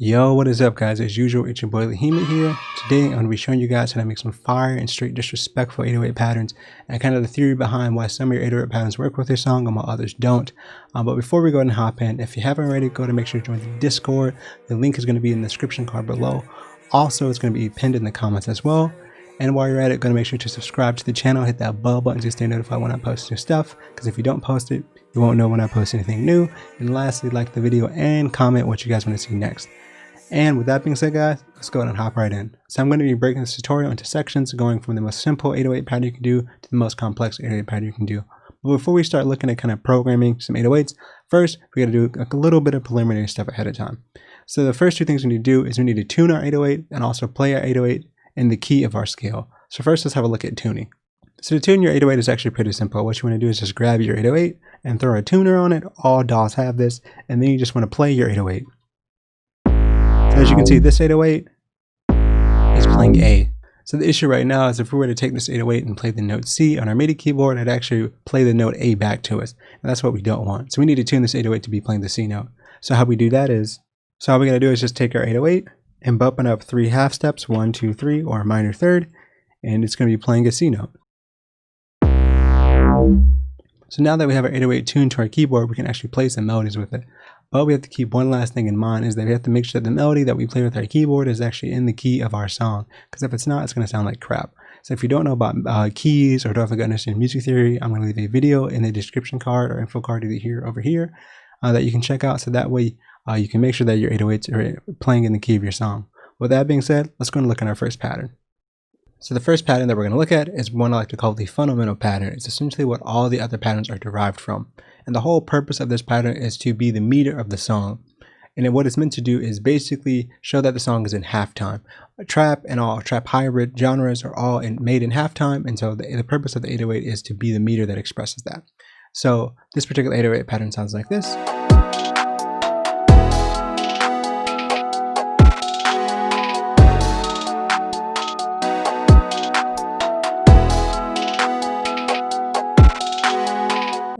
Yo, what is up guys? As usual, it's your boy Lahima here. Today I'm going to be showing you guys how to make some fire and straight disrespectful 808 patterns and kind of the theory behind why some of your 808 patterns work with your song and while others don't. But before we go and hop in, if you haven't already, go to make sure to join the Discord. The link is going to be in the description card below. Also, it's going to be pinned in the comments as well. And while you're at it, go to make sure to subscribe to the channel, hit that bell button to stay notified when I post new stuff, because if you don't post it, you won't know when I post anything new. And lastly, like the video and comment what you guys want to see next. And with that being said guys, let's go ahead and hop right in. So I'm going to be breaking this tutorial into sections, going from the most simple 808 pattern you can do to the most complex 808 pattern you can do. But before we start looking at kind of programming some 808s, first we got to do a little bit of preliminary stuff ahead of time. So the first two things we need to do is we need to tune our 808 and also play our 808 in the key of our scale. So first let's have a look at tuning. So to tune your 808 is actually pretty simple. What you want to do is just grab your 808 and throw a tuner on it. All DAWs have this, and then you just want to play your 808. So as you can see, this 808 is playing A. So the issue right now is if we were to take this 808 and play the note C on our MIDI keyboard, it'd actually play the note A back to us. And that's what we don't want. So we need to tune this 808 to be playing the C note. So how we do that is, so all we're going to do is just take our 808 and bump it up 3 half steps, 1, 2, 3, or a minor third, and it's going to be playing a C note. So now that we have our 808 tuned to our keyboard, we can actually play some melodies with it. But we have to keep one last thing in mind, is that we have to make sure that the melody that we play with our keyboard is actually in the key of our song. Because if it's not, it's going to sound like crap. So if you don't know about keys or don't have a good understanding of music theory, I'm going to leave a video in the description card or info card either here or over here that you can check out. So that way you can make sure that your 808s are playing in the key of your song. With that being said, let's go and look at our first pattern. So the first pattern that we're going to look at is one I like to call the fundamental pattern. It's essentially what all the other patterns are derived from. And the whole purpose of this pattern is to be the meter of the song. And then what it's meant to do is basically show that the song is in halftime. Trap and all trap hybrid genres are all made in halftime. And so the purpose of the 808 is to be the meter that expresses that. So this particular 808 pattern sounds like this.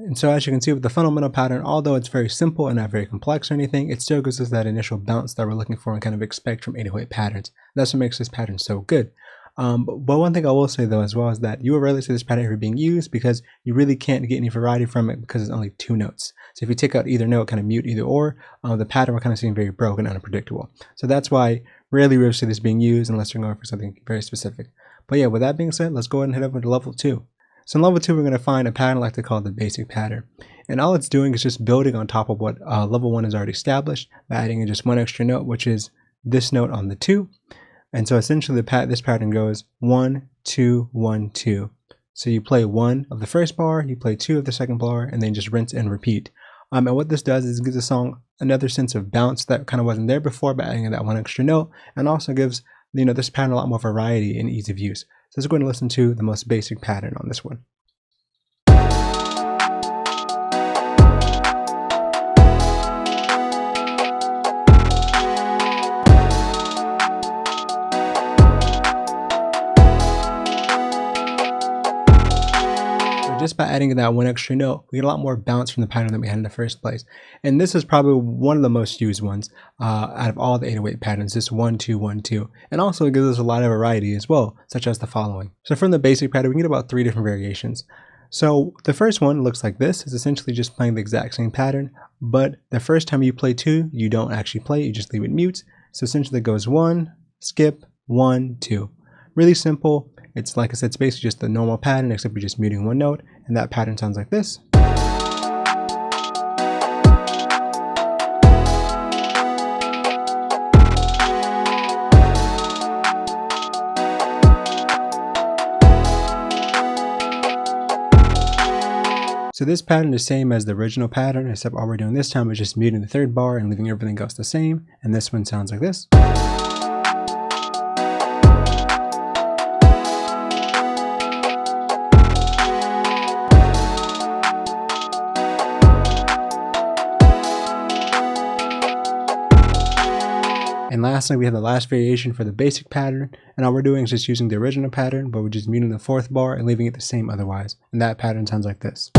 And so as you can see with the fundamental pattern, although it's very simple and not very complex or anything, it still gives us that initial bounce that we're looking for and kind of expect from 808 patterns. That's what makes this pattern so good. But one thing I will say though as well is that you will rarely see this pattern ever being used because you really can't get any variety from it because it's only 2 notes. So if you take out either note, kind of mute either or, the pattern will kind of seem very broken and unpredictable. So that's why rarely we ever see this being used unless you're going for something very specific. But yeah, with that being said, let's go ahead and head over to level 2. So in level 2, we're going to find a pattern I like to call the basic pattern. And all it's doing is just building on top of what level 1 has already established by adding in just one extra note, which is this note on the 2. And so essentially this pattern goes 1, 2, 1, 2. So you play 1 of the first bar, you play 2 of the second bar, and then just rinse and repeat. And what this does is it gives the song another sense of bounce that kind of wasn't there before by adding in that one extra note, and also gives this pattern a lot more variety and ease of use. So let's go ahead and listen to the most basic pattern on this one. Just by adding that one extra note, we get a lot more bounce from the pattern than we had in the first place. And this is probably one of the most used ones out of all the 808 patterns, this 1, 2, 1, 2. And also it gives us a lot of variety as well, such as the following. So from the basic pattern, we get about 3 different variations. So the first one looks like this. It's essentially just playing the exact same pattern, but the first time you play 2, you don't actually play it, you just leave it mute. So essentially it goes 1, skip, 1, 2. Really simple. It's like I said, it's basically just the normal pattern except you're just muting one note, and that pattern sounds like this. So this pattern is the same as the original pattern, except all we're doing this time is just muting the 3rd bar and leaving everything else the same, and this one sounds like this. And lastly, we have the last variation for the basic pattern, and all we're doing is just using the original pattern, but we're just muting the 4th bar and leaving it the same otherwise. And that pattern sounds like this.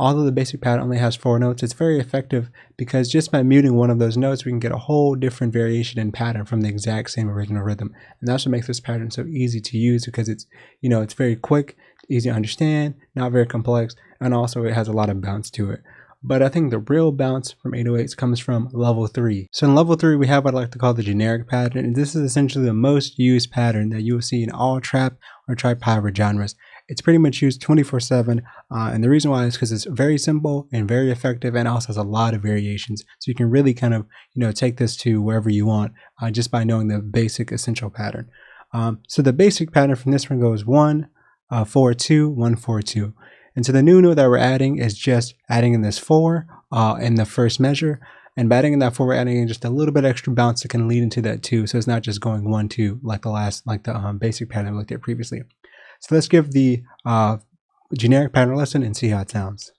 Although the basic pattern only has 4 notes, it's very effective because just by muting one of those notes, we can get a whole different variation in pattern from the exact same original rhythm. And that's what makes this pattern so easy to use, because it's, it's very quick, easy to understand, not very complex, and also it has a lot of bounce to it. But I think the real bounce from 808s comes from level 3. So in level 3, we have what I like to call the generic pattern, and this is essentially the most used pattern that you will see in all trap or trap hybrid genres. It's pretty much used 24/7, and the reason why is because it's very simple and very effective, and also has a lot of variations. So you can really kind of, take this to wherever you want just by knowing the basic essential pattern. So the basic pattern from this one goes 1, 4, 2, 1, 4, 2. And so the new note that we're adding is just adding in this 4 in the first measure. And by adding in that 4, we're adding in just a little bit extra bounce that can lead into that 2. So it's not just going 1, 2 like the basic pattern we looked at previously. So let's give the generic pattern lesson and see how it sounds.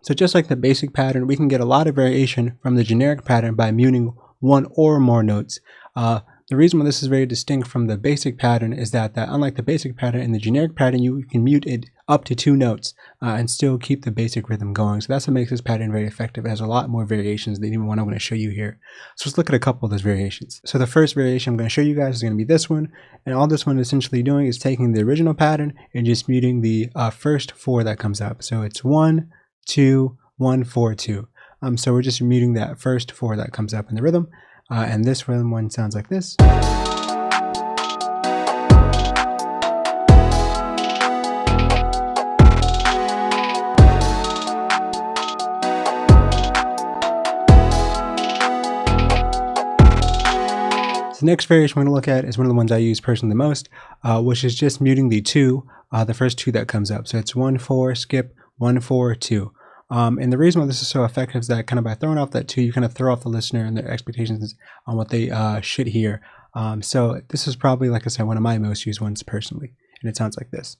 So just like the basic pattern, we can get a lot of variation from the generic pattern by muting one or more notes. The reason why this is very distinct from the basic pattern is that unlike the basic pattern, in the generic pattern, you can mute it up to 2 notes and still keep the basic rhythm going. So that's what makes this pattern very effective. It has a lot more variations than even one I'm going to show you here. So let's look at a couple of those variations. So the first variation I'm going to show you guys is going to be this one. And all this one is essentially doing is taking the original pattern and just muting the first 4 that comes up. So it's 1, 2, 1, 4, 2. So we're just muting that first 4 that comes up in the rhythm. And this rhythm one sounds like this. The next variation we're going to look at is one of the ones I use personally the most, which is just muting the 2, the first 2 that comes up. So it's 1, 4, skip, 1, 4, 2. And the reason why this is so effective is that kind of by throwing off that 2, you kind of throw off the listener and their expectations on what they should hear. So this is probably, like I said, one of my most used ones personally, and it sounds like this.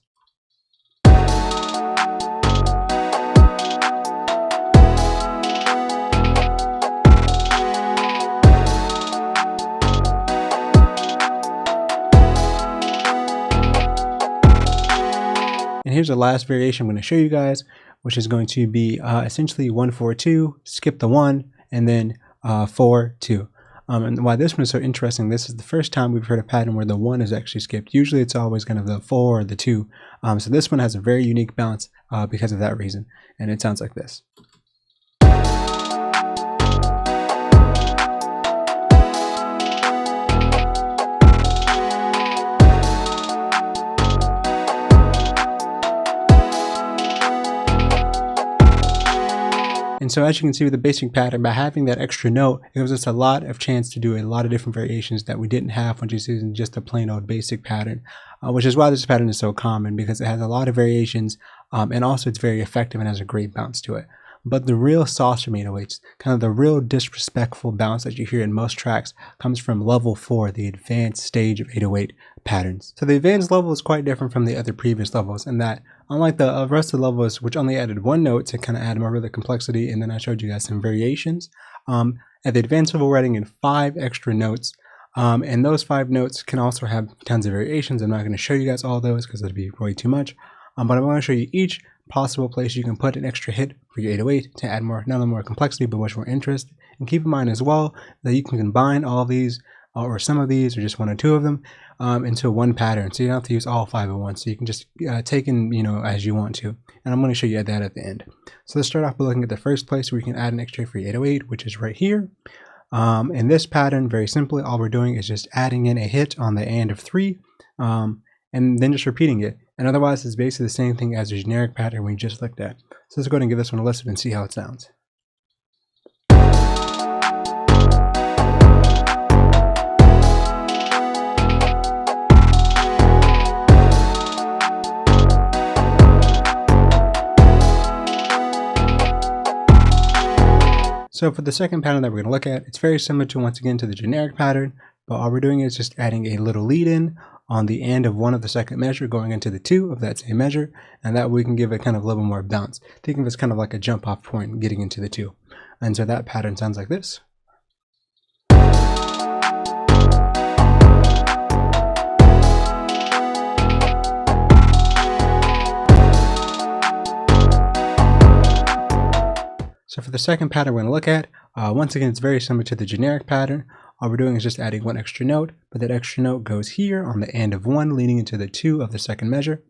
And here's the last variation I'm going to show you guys, which is going to be essentially 1, 4, 2, skip the 1, and then 4, 2. And why this one is so interesting, this is the first time we've heard a pattern where the 1 is actually skipped. Usually it's always kind of the 4 or the 2. So this one has a very unique bounce because of that reason. And it sounds like this. And so as you can see with the basic pattern, by having that extra note, it gives us a lot of chance to do a lot of different variations that we didn't have when just using just a plain old basic pattern, which is why this pattern is so common, because it has a lot of variations and also it's very effective and has a great bounce to it. But the real sauce from 808s, kind of the real disrespectful bounce that you hear in most tracks, comes from level 4, the advanced stage of 808 patterns. So the advanced level is quite different from the other previous levels in that, unlike the rest of the levels, which only added 1 note to kind of add more of the complexity, and then I showed you guys some variations, at the advanced level we're adding in 5 extra notes, and those 5 notes can also have tons of variations. I'm not going to show you guys all those because that'd be way too much, but I'm going to show you each possible place you can put an extra hit for your 808 to add more, not only more complexity, but much more interest. And keep in mind as well that you can combine all of these or some of these or just 1 or 2 of them into one pattern. So you don't have to use all 5 at once. So you can just take in, as you want to. And I'm going to show you that at the end. So let's start off by looking at the first place where you can add an extra hit for your 808, which is right here. In this pattern, very simply, all we're doing is just adding in a hit on the and of 3 and then just repeating it. And otherwise, it's basically the same thing as the generic pattern we just looked at. So let's go ahead and give this one a listen and see how it sounds. So for the second pattern that we're going to look at, it's very similar to, once again, to the generic pattern, but all we're doing is just adding a little lead in on the end of 1 of the second measure going into the 2 of that same measure, and that way we can give it kind of a little more bounce. Think of it as kind of like a jump off point getting into the 2. And so that pattern sounds like this. So for the second pattern we're going to look at, once again, it's very similar to the generic pattern. All we're doing is just adding 1 extra note, but that extra note goes here on the end of 1 leading into the 2 of the second measure.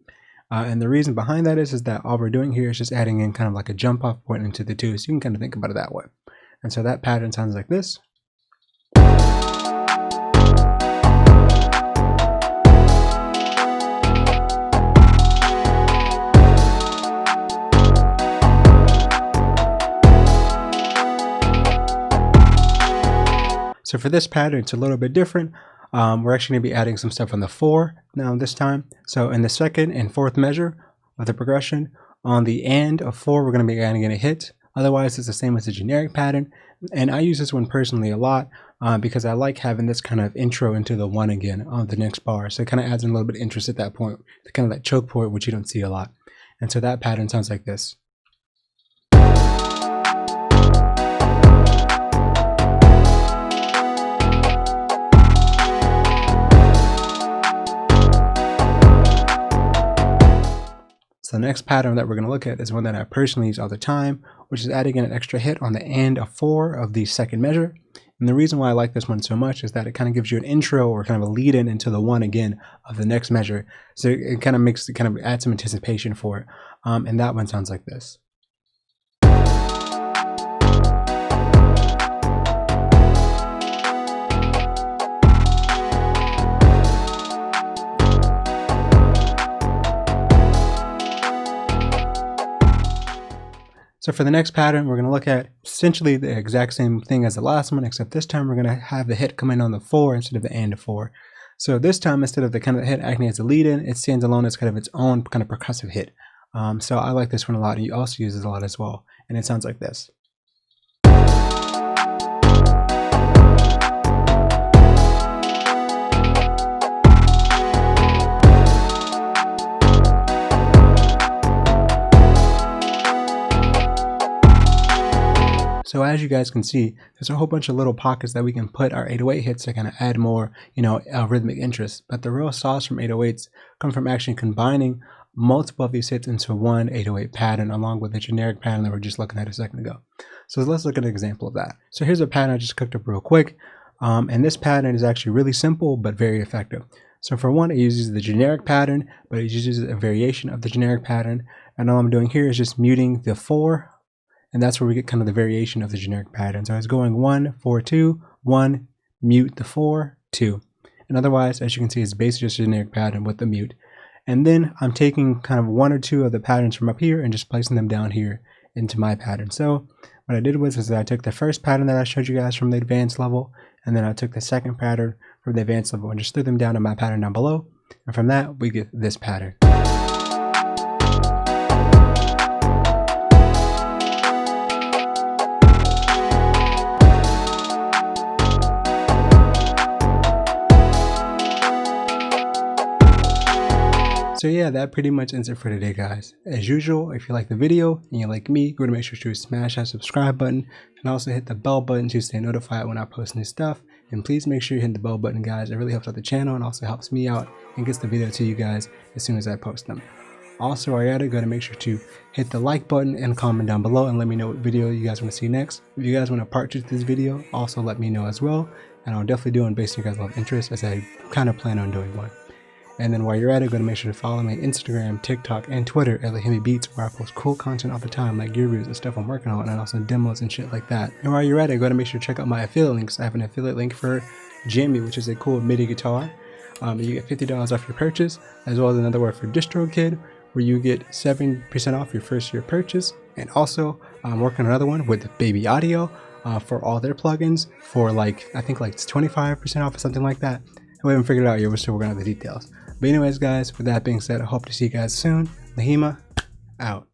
And the reason behind that is that all we're doing here is just adding in kind of like a jump off point into the 2, so you can kind of think about it that way. And so that pattern sounds like this. So for this pattern, it's a little bit different. We're actually going to be adding some stuff on the 4 now this time. So in the second and fourth measure of the progression, on the end of 4, we're going to be adding in a hit. Otherwise, it's the same as the generic pattern. And I use this one personally a lot because I like having this kind of intro into the 1 again on the next bar. So it kind of adds in a little bit of interest at that point, kind of that choke point, which you don't see a lot. And so that pattern sounds like this. So the next pattern that we're going to look at is one that I personally use all the time, which is adding in an extra hit on the end of 4 of the second measure. And the reason why I like this one so much is that it kind of gives you an intro or kind of a lead in into the 1 again of the next measure. So it kind of adds some anticipation for it. And that one sounds like this. So for the next pattern, we're going to look at essentially the exact same thing as the last one, except this time we're going to have the hit come in on the 4 instead of the end of 4. So this time, instead of the kind of the hit acting as a lead-in, it stands alone as kind of its own kind of percussive hit. So I like this one a lot, and you also use it a lot as well. And it sounds like this. So as you guys can see, there's a whole bunch of little pockets that we can put our 808 hits to kind of add more, rhythmic interest. But the real sauce from 808s come from actually combining multiple of these hits into one 808 pattern along with the generic pattern that we were just looking at a second ago. So let's look at an example of that. So here's a pattern I just cooked up real quick. And this pattern is actually really simple but very effective. So for one, it uses the generic pattern, but it uses a variation of the generic pattern. And all I'm doing here is just muting the 4. And that's where we get kind of the variation of the generic pattern. So I was going 1, 4, 2, 1, mute the 4, 2. And otherwise, as you can see, it's basically just a generic pattern with the mute. And then I'm taking kind of 1 or 2 of the patterns from up here and just placing them down here into my pattern. So what I did was that I took the first pattern that I showed you guys from the advanced level, and then I took the second pattern from the advanced level and just threw them down in my pattern down below. And from that, we get this pattern. So yeah, that pretty much ends it for today, guys. As usual, if you like the video and you like me, go to make sure to smash that subscribe button and also hit the bell button to stay notified when I post new stuff. And please make sure you hit the bell button, guys. It really helps out the channel and also helps me out and gets the video to you guys as soon as I post them. Also, while you're at it, go to make sure to hit the like button and comment down below and let me know what video you guys want to see next. If you guys want a part 2 to this video, also let me know as well. And I'll definitely do one based on your guys' interest, as I kind of plan on doing one. And then while you're at it, go to make sure to follow me on Instagram, TikTok, and Twitter at Lahimi Beats, where I post cool content all the time, like gear reviews and stuff I'm working on, and also demos and shit like that. And while you're at it, go to make sure to check out my affiliate links. I have an affiliate link for Jammy, which is a cool MIDI guitar. You get $50 off your purchase, as well as another word for DistroKid, where you get 7% off your first year purchase. And also, I'm working on another one with Baby Audio for all their plugins for I think it's 25% off or something like that. We haven't figured it out yet. We're still working out the details. But anyways, guys, with that being said, I hope to see you guys soon. Lahima, out.